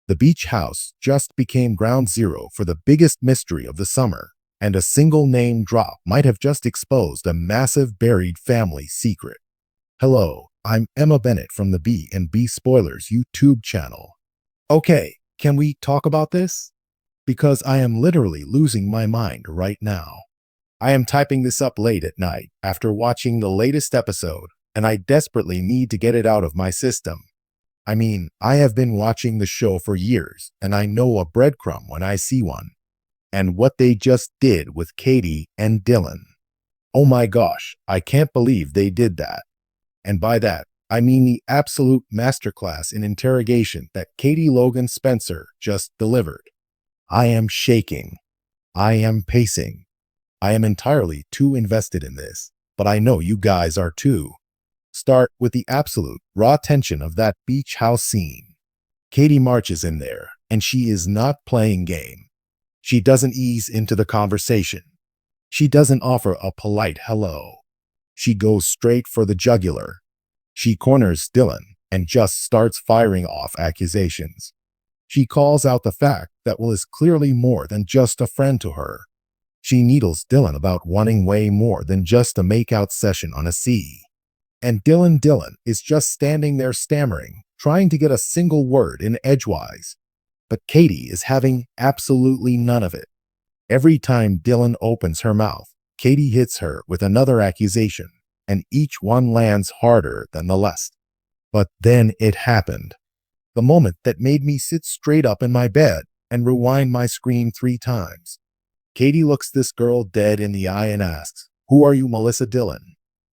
The beach house just became ground zero for the biggest mystery of the summer, and a single name drop might have just exposed a massive buried family secret. Hello, I'm Emma Bennett from the B&B Spoilers YouTube channel. Okay, can we talk about this? Because I am literally losing my mind right now. I am typing this up late at night after watching the latest episode, and I desperately need to get it out of my system. I mean, I have been watching the show for years, and I know a breadcrumb when I see one. And what they just did with Katie and Dylan. Oh my gosh, I can't believe they did that. And by that, I mean the absolute masterclass in interrogation that Katie Logan Spencer just delivered. I am shaking. I am pacing. I am entirely too invested in this, but I know you guys are too. Start with the absolute raw tension of that beach house scene. Katie marches in there, and she is not playing game. She doesn't ease into the conversation. She doesn't offer a polite hello. She goes straight for the jugular. She corners Dylan and just starts firing off accusations. She calls out the fact that Will is clearly more than just a friend to her. She needles Dylan about wanting way more than just a make-out session on a sea. And Dylan is just standing there stammering, trying to get a single word in edgewise. But Katie is having absolutely none of it. Every time Dylan opens her mouth, Katie hits her with another accusation, and each one lands harder than the last. But then it happened. The moment that made me sit straight up in my bed and rewind my screen 3 times. Katie looks this girl dead in the eye and asks, "Who are you, Melissa Dylan?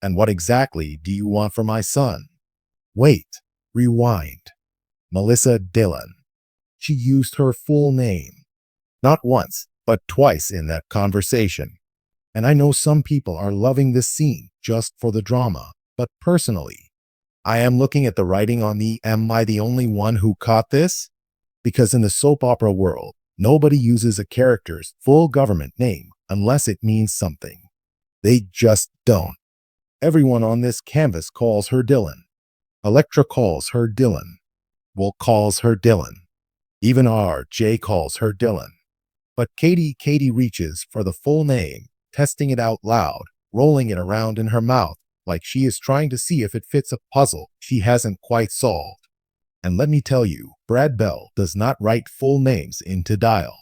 And what exactly do you want from my son?" Wait, rewind. Melissa Dylan. She used her full name. Not once, but twice in that conversation. And I know some people are loving this scene just for the drama, but personally, I am looking at the writing on the "Am I the only one who caught this?" Because in the soap opera world, nobody uses a character's full government name unless it means something. They just don't. Everyone on this canvas calls her Dylan. Elektra calls her Dylan. Will calls her Dylan. Even RJ calls her Dylan. But Katie reaches for the full name, testing it out loud, rolling it around in her mouth like she is trying to see if it fits a puzzle she hasn't quite solved. And let me tell you, Brad Bell does not write full names into Dial.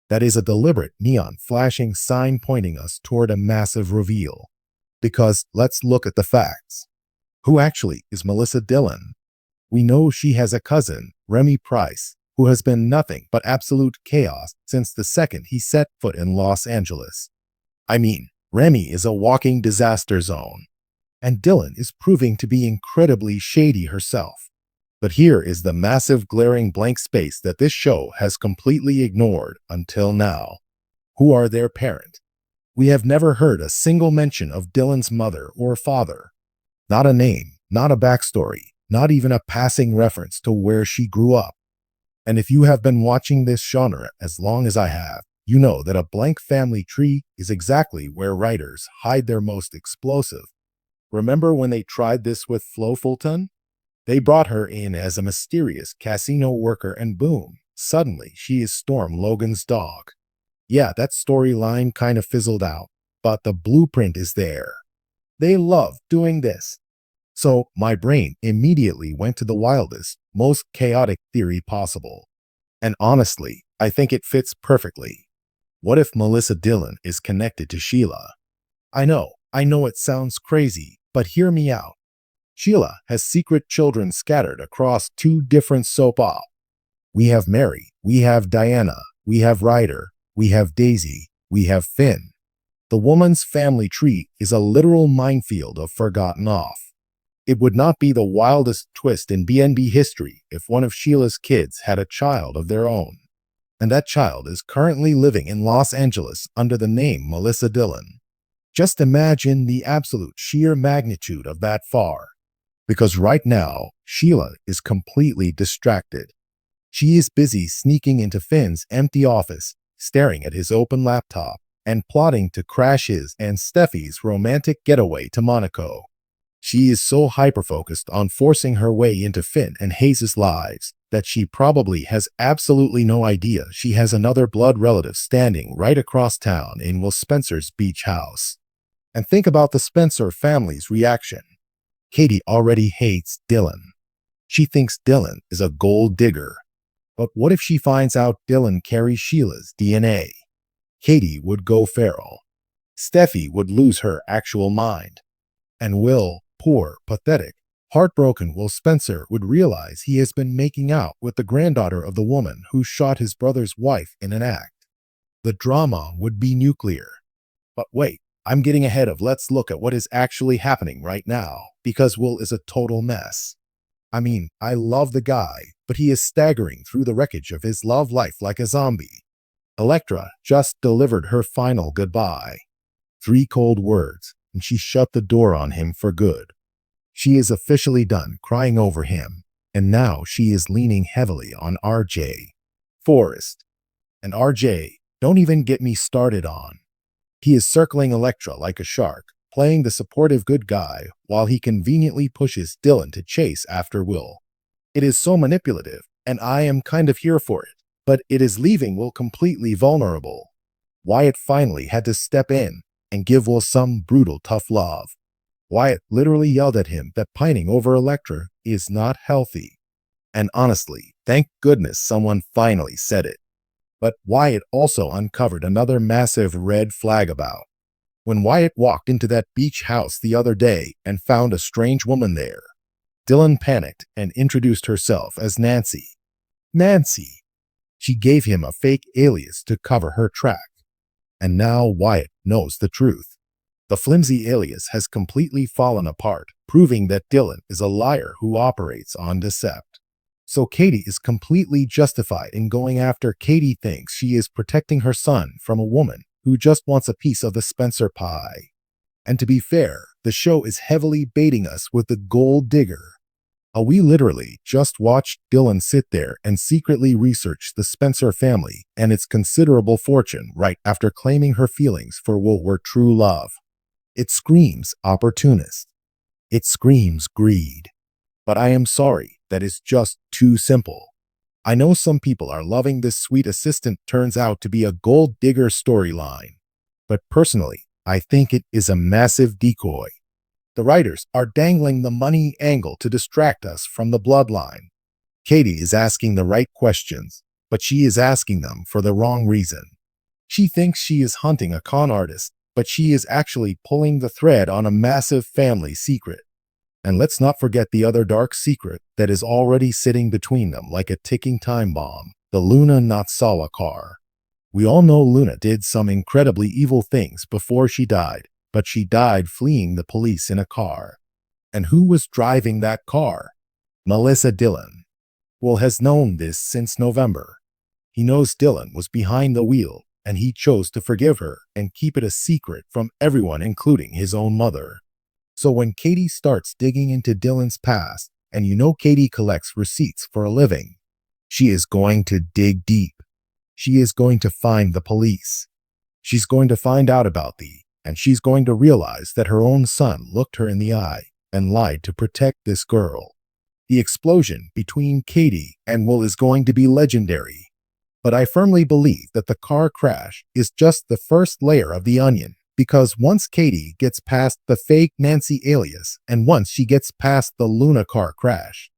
That is a deliberate neon flashing sign pointing us toward a massive reveal. Because let's look at the facts. Who actually is Melissa Dylan? We know she has a cousin, Remy Price, who has been nothing but absolute chaos since the second he set foot in Los Angeles. I mean, Remy is a walking disaster zone. And Dylan is proving to be incredibly shady herself. But here is the massive glaring blank space that this show has completely ignored until now. Who are their parents? We have never heard a single mention of Dylan's mother or father. Not a name, not a backstory, not even a passing reference to where she grew up. And if you have been watching this genre as long as I have, you know that a blank family tree is exactly where writers hide their most explosive. Remember when they tried this with Flo Fulton? They brought her in as a mysterious casino worker and boom, suddenly she is Storm Logan's dog. Yeah, that storyline kind of fizzled out, but the blueprint is there. They love doing this. So my brain immediately went to the wildest, most chaotic theory possible. And honestly, I think it fits perfectly. What if Melissa Dylan is connected to Sheila? I know it sounds crazy, but hear me out. Sheila has secret children scattered across 2 different soap operas. We have Mary, we have Diana, we have Ryder, we have Daisy, we have Finn. The woman's family tree is a literal minefield of forgotten off. It would not be the wildest twist in B&B history if one of Sheila's kids had a child of their own. And that child is currently living in Los Angeles under the name Melissa Dylan. Just imagine the absolute sheer magnitude of that far. Because right now, Sheila is completely distracted. She is busy sneaking into Finn's empty office, staring at his open laptop, and plotting to crash his and Steffi's romantic getaway to Monaco. She is so hyper-focused on forcing her way into Finn and Hayes' lives that she probably has absolutely no idea she has another blood relative standing right across town in Will Spencer's beach house. And think about the Spencer family's reaction. Katie already hates Dylan. She thinks Dylan is a gold digger. But what if she finds out Dylan carries Sheila's DNA? Katie would go feral. Steffi would lose her actual mind. And Will, poor, pathetic, heartbroken Will Spencer would realize he has been making out with the granddaughter of the woman who shot his brother's wife in an act. The drama would be nuclear. But wait, I'm getting ahead of let's look at what is actually happening right now, because Will is a total mess. I mean, I love the guy, but he is staggering through the wreckage of his love life like a zombie. Electra just delivered her final goodbye. 3 cold words, and she shut the door on him for good. She is officially done crying over him, and now she is leaning heavily on RJ. Forrest. And RJ, don't even get me started on. He is circling Electra like a shark, playing the supportive good guy while he conveniently pushes Dylan to chase after Will. It is so manipulative, and I am kind of here for it, but it is leaving Will completely vulnerable. Wyatt finally had to step in and give Will some brutal tough love. Wyatt literally yelled at him that pining over Electra is not healthy. And honestly, thank goodness someone finally said it. But Wyatt also uncovered another massive red flag about. When Wyatt walked into that beach house the other day and found a strange woman there, Dylan panicked and introduced herself as Nancy. Nancy! She gave him a fake alias to cover her track. And now Wyatt knows the truth. The flimsy alias has completely fallen apart, proving that Dylan is a liar who operates on deceit. So Katie is completely justified in going after. Katie thinks she is protecting her son from a woman who just wants a piece of the Spencer pie. And to be fair, the show is heavily baiting us with the gold digger. We literally just watched Dylan sit there and secretly research the Spencer family and its considerable fortune right after claiming her feelings for Will were true love. It screams opportunist. It screams greed. But I am sorry, that is just too simple. I know some people are loving this sweet assistant turns out to be a gold digger storyline. But personally, I think it is a massive decoy. The writers are dangling the money angle to distract us from the bloodline. Katie is asking the right questions, but she is asking them for the wrong reason. She thinks she is hunting a con artist, but she is actually pulling the thread on a massive family secret. And let's not forget the other dark secret that is already sitting between them like a ticking time bomb, the Luna Natsala car. We all know Luna did some incredibly evil things before she died, but she died fleeing the police in a car. And who was driving that car? Melissa Dylan. Will has known this since November. He knows Dylan was behind the wheel, and he chose to forgive her and keep it a secret from everyone, including his own mother. So when Katie starts digging into Dylan's past, and you know Katie collects receipts for a living, she is going to dig deep. She is going to find the police. She's going to find out about and she's going to realize that her own son looked her in the eye and lied to protect this girl. The explosion between Katie and Will is going to be legendary. But I firmly believe that the car crash is just the first layer of the onion, because once Katie gets past the fake Nancy alias and once she gets past the Luna car crash,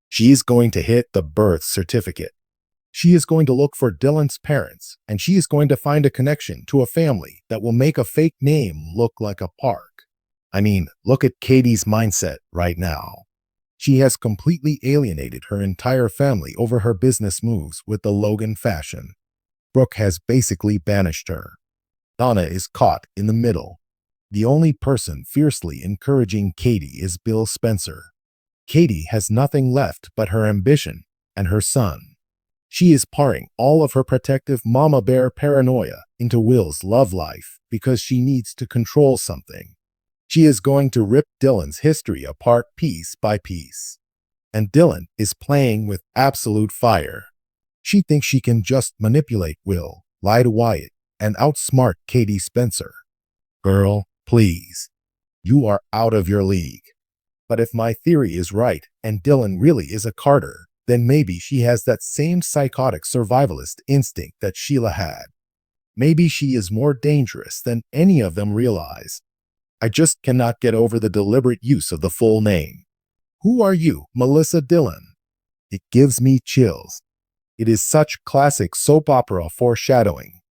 she's going to hit the birth certificate. She is going to look for Dylan's parents, and she is going to find a connection to a family that will make a fake name look like a park. I mean, look at Katie's mindset right now. She has completely alienated her entire family over her business moves with the Logan fashion. Brooke has basically banished her. Donna is caught in the middle. The only person fiercely encouraging Katie is Bill Spencer. Katie has nothing left but her ambition and her son. She is pouring all of her protective mama bear paranoia into Will's love life because she needs to control something. She is going to rip Dylan's history apart piece by piece. And Dylan is playing with absolute fire. She thinks she can just manipulate Will, lie to Wyatt, and outsmart Katie Spencer. Girl, please. You are out of your league. But if my theory is right and Dylan really is a Carter, then maybe she has that same psychotic survivalist instinct that Sheila had. Maybe she is more dangerous than any of them realize. I just cannot get over the deliberate use of the full name. Who are you, Melissa Dillon? It gives me chills. It is such classic soap opera foreshadowing.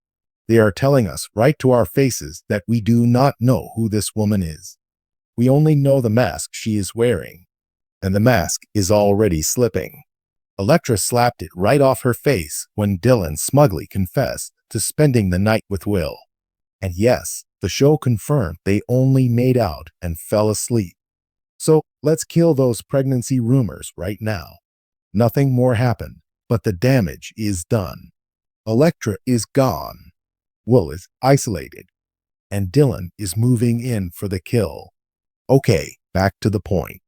They are telling us right to our faces that we do not know who this woman is. We only know the mask she is wearing. And the mask is already slipping. Electra slapped it right off her face when Dillon smugly confessed to spending the night with Will. And yes, the show confirmed they only made out and fell asleep. So let's kill those pregnancy rumors right now. Nothing more happened, but the damage is done. Electra is gone. Will is isolated. And Dillon is moving in for the kill. Okay, back to the point.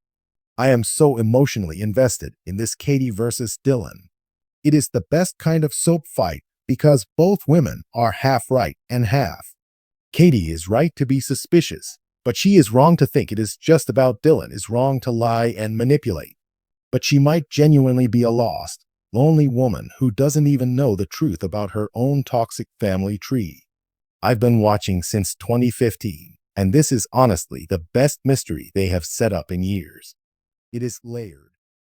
I am so emotionally invested in this Katie versus Dillon. It is the best kind of soap fight because both women are half right and half. Katie is right to be suspicious, but she is wrong to think it is just about Dillon is wrong to lie and manipulate. But she might genuinely be a lost, lonely woman who doesn't even know the truth about her own toxic family tree. I've been watching since 2015, and this is honestly the best mystery they have set up in years. It is layered.